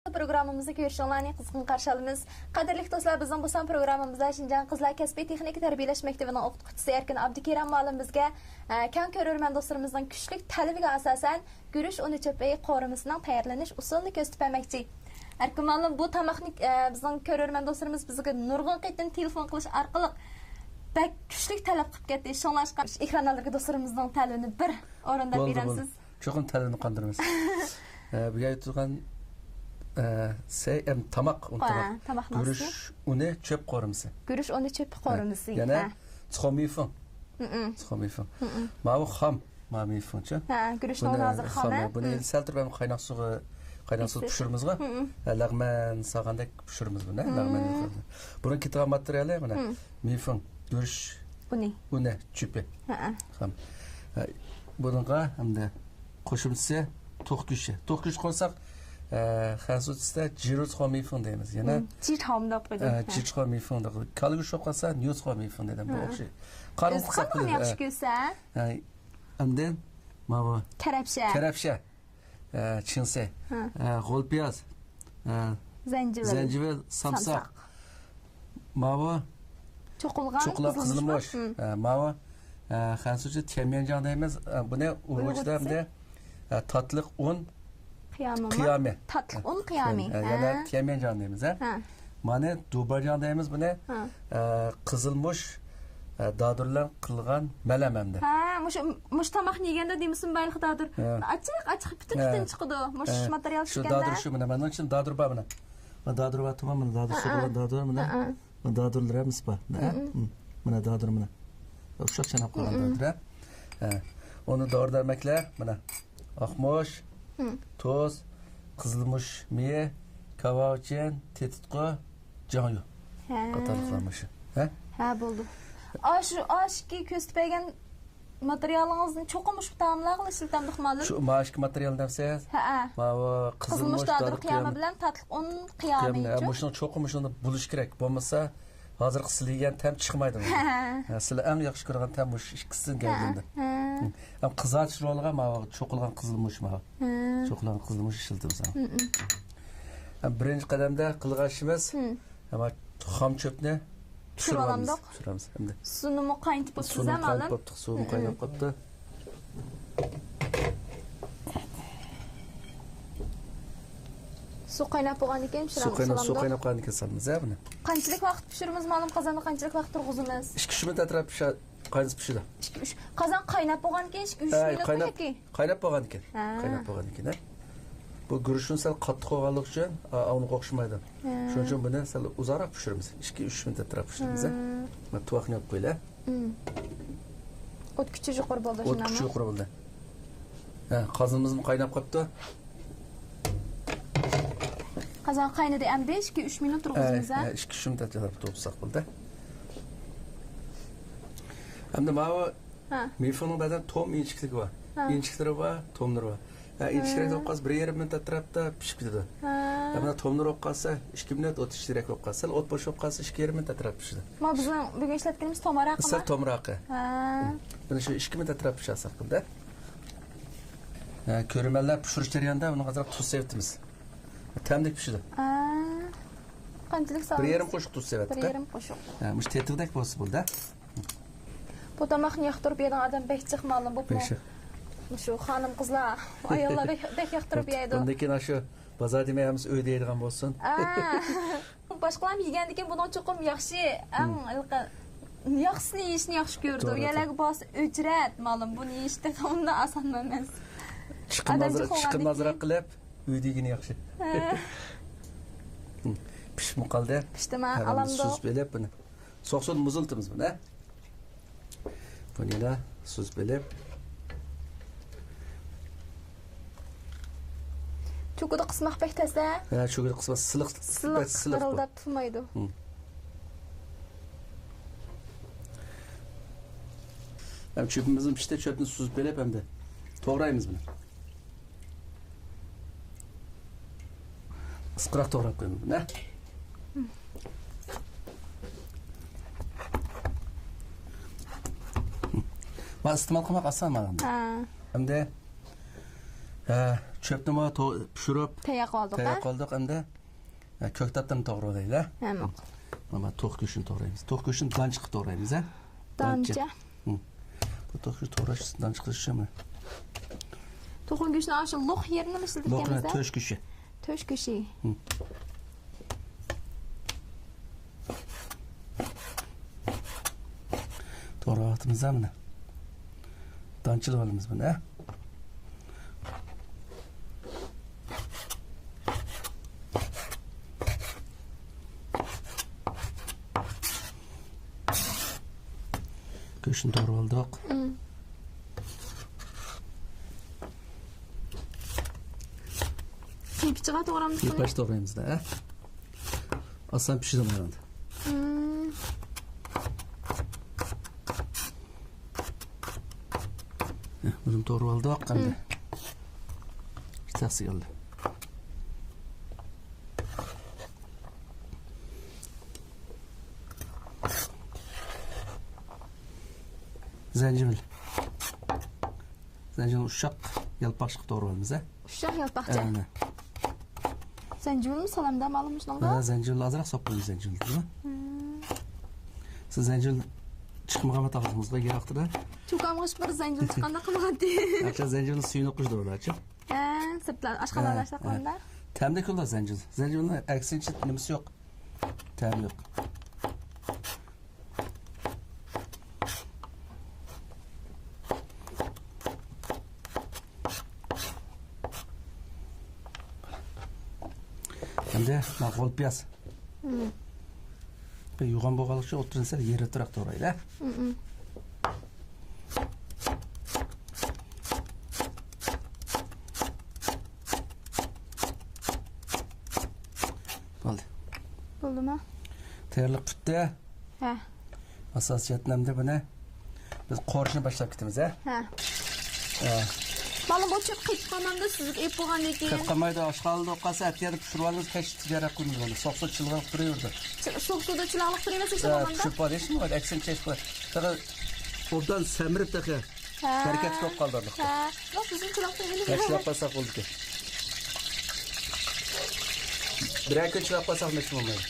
Programımızı görüşünlerine kızgın karşılığımız. Kadirlik dostlar, bizim bu son programımızda Şinjan Kızlar Kesbi Texnik Terbiyeleş Mektebi'nin o'qituvchisi Erkin Abdukeram muallim bizga kan ko'rurman do'stlarimizning kuchli talabiga asosan guruch uni cho'pi qo'rimisining tayyorlanish usulini ko'rsatib bermoqchi. Erkin muallim, bu tamoqni bizning ko'rurman do'stlarimiz bizga nurg'un qitin telefon qilish orqali bak kuchli talab qilib ketdi. Shunlashqa ekranlardagi do'stlarimizning talabini bir o'rinda berasiz. Cho'qim talabini qondiramiz. Bu aytgan tamak guruch uni cho'p qo'rimisi. Guruch uni cho'p qo'rimisi. Yana txomifon. Txomifon. Ma'u xam, ma'mifoncha. Ha, guruchni hozir xom. Buni sal turib qaynoq suv pishirmizga. Lag'man sag'anda pishirmiz buni, lag'man. Buni ketgan materiali mana mifon, guruch uni cho'pi. Xam. Bunga hamda qo'shimchasi to'q go'shti. To'q go'sht qo'ysak Xansuzda jiro'txomifon deymiz. Yana jiro'txom qo'ydi. Jiro'txomifon deydi. Kalgu shoqasa nyutxomifon deydi. Bu o'xshi. Qarib qilsa yaxshi ko'sa. Undan mana karabsha. Chinse. G'o'lpiyaz. Zanjibil, samsaq. Mana cho'qilgan qizilmosh. Mana Xansuzda temyanjan deymiz. Buni urug'da hamda tatliq un qiyami. Tatliq un qiyami. Yana temyanjan deymiz, ha? Mana dubarjan deymiz buni. Qizilmush dadurlar qilgan malamamda. Ha, mush tamoqni yeganda deymisiz, bayliq dadur. Achchiq pitin chiqadi. Mush material chiqganda. Shu dadur shu mana. Mana uchun dadur bor buni. Mana dadur bor, tamam mana dadur suqilgan dadur mana. Mana dadurlarimiz bor. Mana dadur mana. O'xshab chanab qolgan dadur, ha? Uni dori-darmaklar mana. Oqmosh, toz, qizilmush miye, kavachin, tetitqo, jonyu. Qatorliqlarmish. Ha, bo'ldi. Oshki ko'rsatgan materialingizni cho'qimish taomlar qilishni tamliqmadi. Shu mashq material narsa. Ha. Mana qizilmush dadur qiyami bilan tatliq un qiyami. Mushuni cho'qimishini bo'lish kerak. Bo'lmasa hozir qisilgan tam chiqmaydi. Sizlar eng yaxshi ko'rgan tam mush ikkisidan kelganda. Am qizartish rolga mana cho'qilgan qizilmush mana. Cho'qilgan qizilmush ishlatamiz. Birinchi qadamda qilgan ishimiz ama xom cho'pni tushiramiz. Suvni qaynatib o'tamiz, ma'lum. Suvni qaynab qopti. Suv qaynab bo'lgandan keyin pishiramiz. Suv qaynab qolgandan keyin solamiz, buni. Qanchalik vaqt pishiramiz, ma'lum qozonda qanchalik vaqt turg'izamiz? 2-3 minut atrab qaynab pishadi. 2-3. Qozon qaynab bo'lgandan keyin 2-3 minut yoki? Qaynab bo'lgandan keyin. Qaynab bo'lgandan keyin. Bu guruchni sal qattiq qolganlik uchun uni qo'shmaydi. Shuning uchun buni sal uzoqroq pishiramiz. 2-3 minut atrab pishiramiz. Mana tuvoqni olib qo'ylar. O't kuchi yuqori bo'ldi shundan. O't kuchi yuqori bo'ldi. Qozonimiz qaynab qopti. Qozon qaynadi, ham 5-3 minut turg'izamiz, ha? 2-3 minut atrab turg'izsak bo'ldi. Hamda mana mifonning badan tom inchikligi bor. Inchiklari bor, tomlari bor. İnçikleri olqaz 1,5 minut atrapda pişip ketadi. Mana tomlar olqasa 2 minut, o't ishtirak olqasa, o't bo'sh olqasa 2,5 minut atrap pishadi. Mana bizning bugun ishlatganimiz tomraqmi? Sal tomraqi. Buni shu 2 minut atrap pishirsak bo'ldi. Ko'rmanlar pishirish jarayonida buni hozir tuz sevtimiz. Tamdek pishadi. Qanchalik solamiz? 1,5 qo'shiq tuz sevatdik. 1,5 qo'shiq. Mush tetikdek bo'lsa bo'ldi. Bu tamoqni yoqtirib yegan odam behchiq ma'lum bo'lib. Shu xonim qizlar, ayollar bek yoqtirib yeydi. Bundan keyin shu bozor demaymiz, uy deydigan bo'lsin. Boshqalar yegandan keyin buni cho'qim yaxshi, eng yaxshisini yeyishni yaxshi ko'rdi. Yalag bos o'chrat, ma'lum buni yeyishda undan oson emas. Chiqib nazorat qilib, uy degani yaxshi. Pishib qoldi. Pishdimi? Alamdo. Suz belib buni. So'qsin muziltimiz buni. Buni yana suz belib Cho'qida qismoq paxtasi. Ha, cho'qida qismoq siliq qirildab turmaydi. Ham cho'pimizni pishdi, cho'pni suzib belib hamda to'g'raymiz buni. Isqiroq to'g'rab qo'yamiz buni. Va iste'mol qilmoq oson mana. Hamda Çöpni ma pishirib, Tayyor qoldik. tayyor qoldik endi. Ko'ktatdan to'g'raylik. Hamma. Mana to'q go'shtini to'g'raymiz. To'q go'shtini danchiq to'g'raymiz, ha? Dancha. Bu to'q go'sht to'g'rash danchiq qilishmi? To'qin go'shtni ana shu lo'q yerini Lo'qni ishlatganmiz. to'sh go'shi. To'sh go'shi. To'g'rayapmiz mana. Danchilib olamiz buni, ha? Go'shtni to'g'rab oldik. Tepichiga to'g'ramiz buni. Tepash to'g'raymiz-da, ha? Oson pishiraman. Buni to'g'rab oldik qanday? Bittasi qildi. Zanjibil. Zanjibil ushaq yalpaqchiq to'g'rab olamiz, ha? Ushaq yalpaqcha. Aynen. Zanjibilmi salamda ma'lum shunga? Ha, zanjibilni ozroq solib qo'ying zanjibilni, to'g'rimi? Siz zanjil chiqmagan mataqingizga kerakdir-da. Cho'kamg'ish bir zanjil chiqqanda qiladi. Yaxshi zanjilni suyini qo'shdi ularchi. Ha, sirtlar oshxonalarda qoldi. Ta'mda kullar zanjil. Zanjilni aksincha nimasi yo'q. Ta'mi yo'q. Endi maqol piyaz. Yuğan boğalıkça oturursa yeri tırak doğrayla. Oldu. Oldu mu? Tayyorlik bitti. Ha. Asosiyatlamda buni biz qorishni boshlab ketamiz, ha? Ha. Ma'lum bo'lib qilib qolmanda siz ep bo'lgandan keyin. Qilib qolmaydi, oshxonada qolsa atiyada pishirib olamiz, hech tijorat qilmaymiz. Soqsoq chilg'ab turaverdi. So'q suvda chilaqliq turmasa shu bo'lganda. Pishib qolishmi? Aksincha ish qiladi. Faqat obdan samirib taqa. Harakat qilib qoldirdik. Ha. Yo'q, bizning chilaqliq emas. Tashlab qo'ysak bo'ldi. Bir kun chilab qo'ysak nech bo'lmaydi.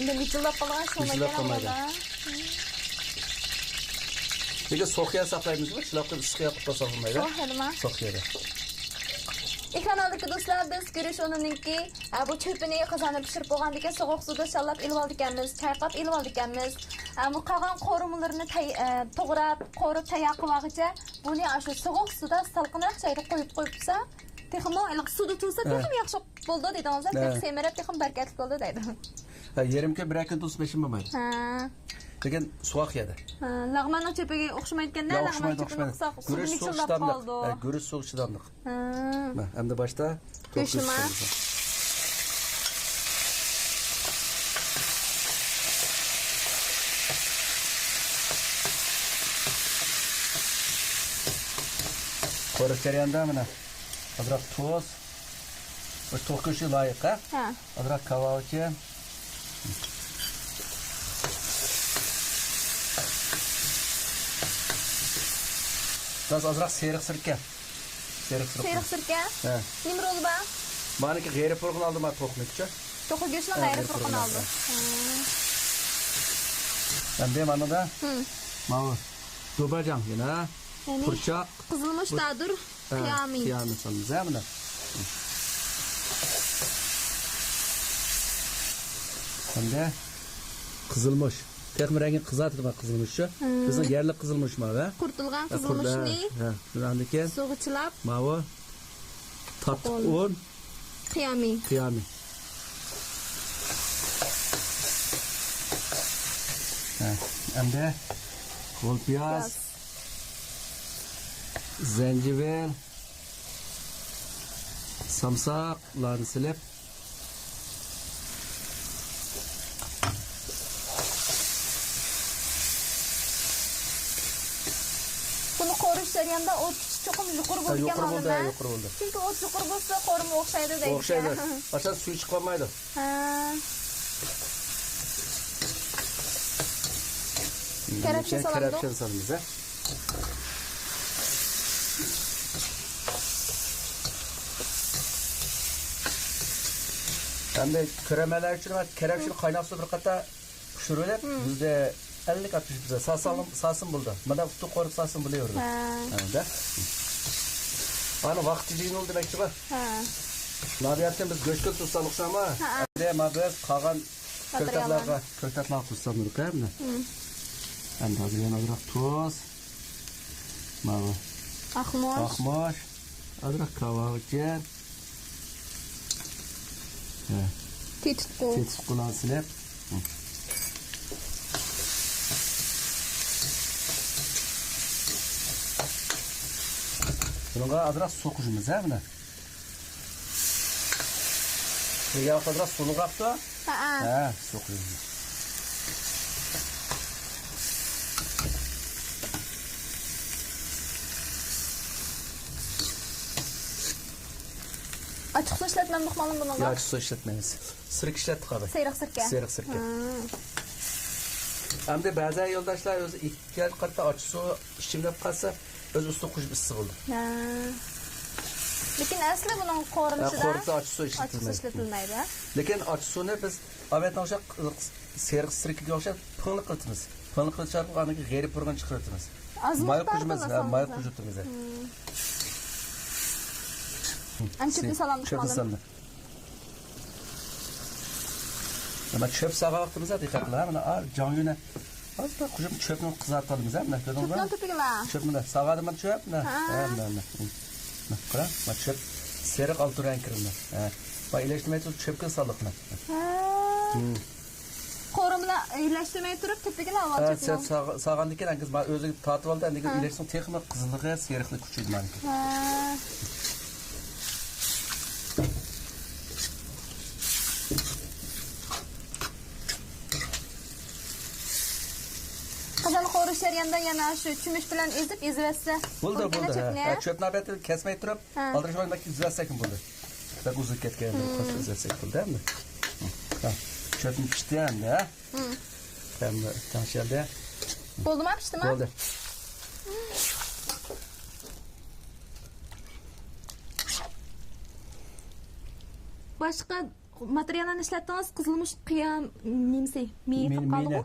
Endi michillab qolgan Michillab qolmaydi. Lekin so'qiya saqlaymizmi? Chilab qilib issiqqa qo'yib qo'ysak bo'lmaydi. So'qiyadimi? So'qiyada. Ekran oldidagi do'stlar, biz ko'rish o'rnininki bu cho'pini qozonda pishirib bo'lgandan keyin sovuq suvda shallab ilib oldik ekanmiz, chayqab ilib oldik ekanmiz. Bu qolgan qo'rimlarni to'g'rab, qo'rib tayyor qilmoqcha buni shu sovuq suvda salqinroq joyda qo'yib qo'yibsa, texmo iliq suvda tursa, texmo yaxshi bo'ldi dedingiz, tex semirib, texmo barakatli bo'ldi deydi. Ha, yerimga bir kun tuz pishim bo'lmaydi. Ha. Lekin suvoq yedi. Ha, lag'manning cho'piga o'xshamayotganda, lag'man cho'pini qilsak, guruch suv chidamliq. Guruch suv chidamliq. Ha. Endi boshda go'shtma. Qo'riq jarayonda mana ozroq tuz, bir to'qishi loyiq, ha? Ozroq kavochi. Biraz azroq seriq sirka. Seriq sirka? Ha. Nima roli bor? Meniki g'ayri furqin oldim, men to'qlikcha. To'qi go'shtni g'ayri furqin oldi. Endi mana da. Mana do'bajam yana. Purchoq, qizilmish dadur, qiyami. Qiyami solamiz, ha buni. Endi qizilmish. Texmi qizartirib qizilmishchi. Bizning yerlik qizilmish mana. Qurtilgan qizilmishni. Ha, bundan keyin sug'ichilab. Mana tatib un, qiyami. Qiyami. Ha, endi qo'l piyoz, zanjibil, samsoqlarni silib, buni qorish jarayonida o't cho'qim yuqori bo'lgan bo'ldi. Yuqori bo'ldi. Chunki o't yuqori bo'lsa, qorim o'xshaydi deydi. O'xshaydi. Asosan suv chiqib qolmaydi. Ha. Karabcha solamiz, ha. Hem de kremeler için kerem için kaynak su bir kata pişirilir. Yüzde 50-60 sasın buldu. Bana kutu korup sasın buluyordu. Evet. Hani vakti değil oldu demek ki bak. Ne yapayım biz göçkün tutsalık ama. Hem de biz kalan köftetler tutsamıyoruz değil mi? Hem de hazırlayan azıcık tuz. Akmoş. Azıcık kavalıkken. Tetik kullansın hep. Bununla azıcık sokucumuz değil mi? Yağda azıcık sulu kaptı. Sokucumuz. Açık su işletmem malum bununla. Ya açık su işletmeyiz. Sırık işlettik abi. Seyrek sirke. Hem de bazı yoldaşlar özü ihtiyaç katta açık su içimde kalsa öz üstü kuş ısı buldu. Lekin asli bunun korunucu da korunucu açık su işletilmeydi. Lekin açık suyunu biz avet olacak seyrek sirkege olacak pınlık kıltımız. Pınlık kıltacak anaki geri pırgın çıkartımız. Mayık kuşumuz. Mayık kuşutumuz. Çöpünü salammış malum. Ama çöp sağa vaktimize dikkatli. Can yüne. Az da kuşum çöpünü kızartalım. Çöpünü tüpüğü mü? Çöpünü. Sağadım ben çöp. Bak çöp seyrek altı renk kırılma. Bak iyileştirmeye tutup çöpünü saldık. Korumla iyileştirmeye tutup tüpüğünü almak çöpünü. Sen sağan diken kız özü tatlı oldu. İyileştirme tekme kızılığı seyrekli küçüydü. Kazanı koruş yandan yana şu çümüş bilen ezip buldu. Çöpünü abiyatı kesmeyi tutup aldırış oyundaki izlesek mi buldu? Bak uzun ketken kası izlesek buldu değil mi? Çöpünü pişti hem de. Hem de tanışıldı. Oldu mu pişti mi? Oldu. Başka materyallarını işlettiniz, kızılmış kıyam nimsi, miyi kaldı mı?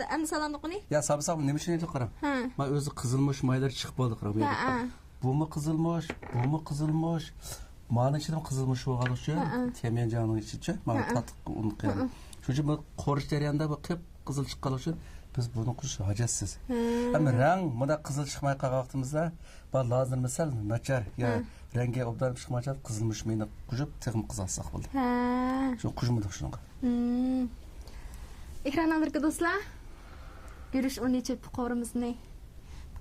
Hem salamdık onu? Ya sabı nemişin edik karam. Ma özü kızılmış mayları çıkıp oldu karam. Bu mu kızılmış? Mağın içinde mi kızılmış olgalı şu? Temeyen canının içince. Mağın tatlı onu kıyam. Çünkü bu koruş deriyanda bakıp kızıl çıkalı şu. Biz bunu kuşu hacatsız. Ama renk, bunda kızıl çıkmaya kalktığımızda bana lazım mesela naçar ya rengi obdan çıkmayacak kızılmış mıydı kuşup tekim kızalsak buldu. Şu kuşumuduk şununla. Ekran alırken dostlar, görüş onu içip korumuz ne?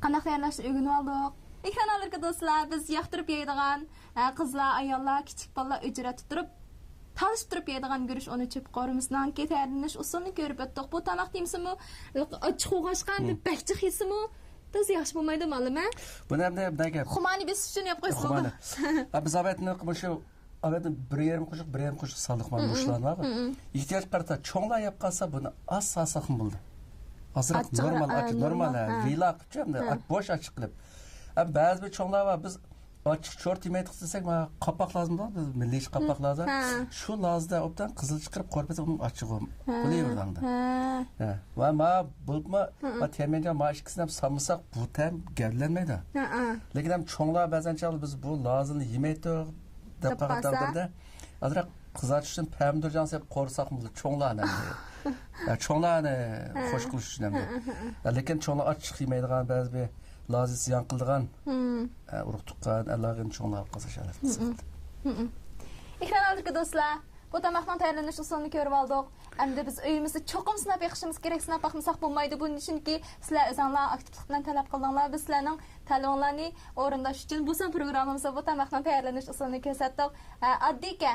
Kandak yerleşti ögünü aldık. Ekran alırken dostlar, biz yaktırıp yeydiğen kızlar, ayollar, küçük balalar ücret tutup tanıştırıp yediğen görüş onu içip korumuzdan keterliniş usulünü görüp öttük. Bu tamak deyimsi mi? Açık uğaşkan bir bekçik hissi mi? Biz yaxşı bulmaydı malum ha? Bu ne gap? Xumani biz üçün yap qoysun. Xumani. Biz avetini qımışı avetin bir yerim kuşuk saldık man boşlarına var. İhtiyaç karta çoğla yap kalsa bunu az sasakın buldu. Azırak normal vila qıpçam da boş açık qılıp. Ama bazı bir çoğlar var biz açık çort yemedik desek kapak lazım da biz milli iş kapak lazım. Şu lazda obdan kızıl çıkarıp korpesa onun açık olm. Bu ne yurdanda? Ve ma bulma temence ma işkisinden samırsak bu tem gevlenmeydi. Lekin hem çoğlar bazen çalı biz bu lazını yemeydik de pakatlarda. Azırak kızartışın pemdir cansı hep korsak mı çoğlar ne? Çoğlar ne hoş kılıç için hem de. Lekin çoğlar açık yemeydiğen bazı bir lazisi yankıldığan uruk tuqqan Allah'ın çoğunluğu qalsa şərəf. Ekran aldık dostlar. Bu tamakdan tayarlanış usulunu görüp aldık. Hem de biz öyümüzü çokum sınap yaxşımız gerek sınap baxmasak bulmaydı. Bunun için ki sizler özanlar aktiflikten talep kıldığınlar biz sizlerin talonlarını orundaş için bu son programımızda bu tamakdan tayarlanış usulunu körsətdik. Addike,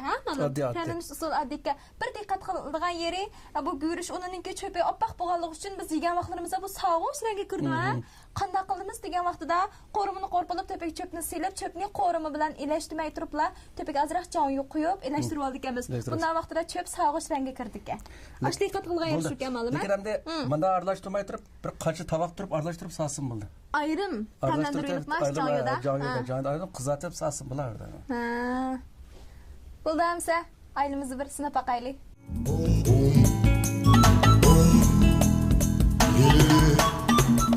tayarlanış usulü addike. Bir dikkat kıldığın yeri bu görüş onunki çöpü opaq boğanlıq için biz yegan vaxtlarımızda bu sağım işlerine kirdi. Qanda qılımız degan vaqtida qorumini qorpalab tepek çöpni silib çöpni qorumi bilan elashtirmay turiblar tepek azroq jon yo'qib elashtirib oldik emas. Bundan vaqtida çöp sağış ranga kirdi ekan. Ashli qat qilgan yer shu kamalimi? Lekin hamda menda aralashtirmay turib bir qachi tavoq turib aralashtirib sasın bo'ldi. Ayrim tanlantirib jon yo'da. Jon yo'da ayrim qizartib sasın bo'lardi. Bo'ldi hamsa. Ailemizni bir sinab boqaylik.